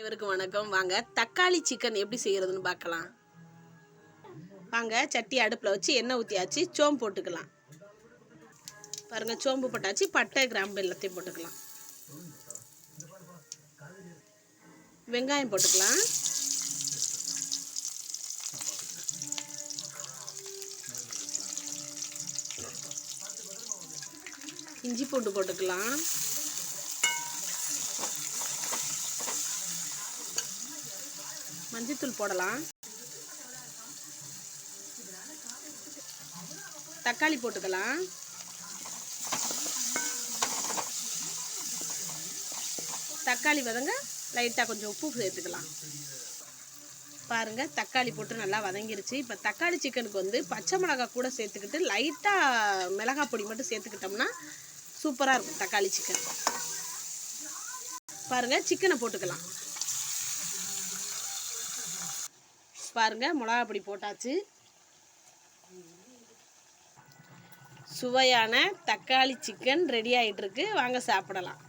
இவருக்கு வணக்கம். வாங்க தக்காளி சிக்கன் எப்படி செய்கிறதுன்னு பார்க்கலாம். வாங்க சட்டி அடுப்பில் வச்சு எண்ணெய் ஊற்றியாச்சு. சோம்பு போட்டுக்கலாம். பாருங்கள், சோம்பு போட்டாச்சு. பட்டை கிராம்பு எல்லாத்தையும் போட்டுக்கலாம். வெங்காயம் போட்டுக்கலாம். இஞ்சி பூண்டு போட்டுக்கலாம். மஞ்சத்தூள் போடலாம். தக்காளி போட்டுக்கலாம். தக்காளி வதங்க லைட்டாக கொஞ்சம் உப்பு சேர்த்துக்கலாம். பாருங்கள், தக்காளி போட்டு நல்லா வதங்கிருச்சு. இப்போ தக்காளி சிக்கனுக்கு வந்து பச்சை மிளகாய் கூட சேர்த்துக்கிட்டு லைட்டாக மிளகாய் பொடி மட்டும் சேர்த்துக்கிட்டோம்னா சூப்பராக இருக்கும் தக்காளி சிக்கன். பாருங்கள், சிக்கனை போட்டுக்கலாம். பாருங்கள், மிளகாய் பொடி போட்டாச்சு. சுவையான தக்காளி சிக்கன் ரெடி ஆகிட்டு இருக்கு. வாங்க சாப்பிடலாம்.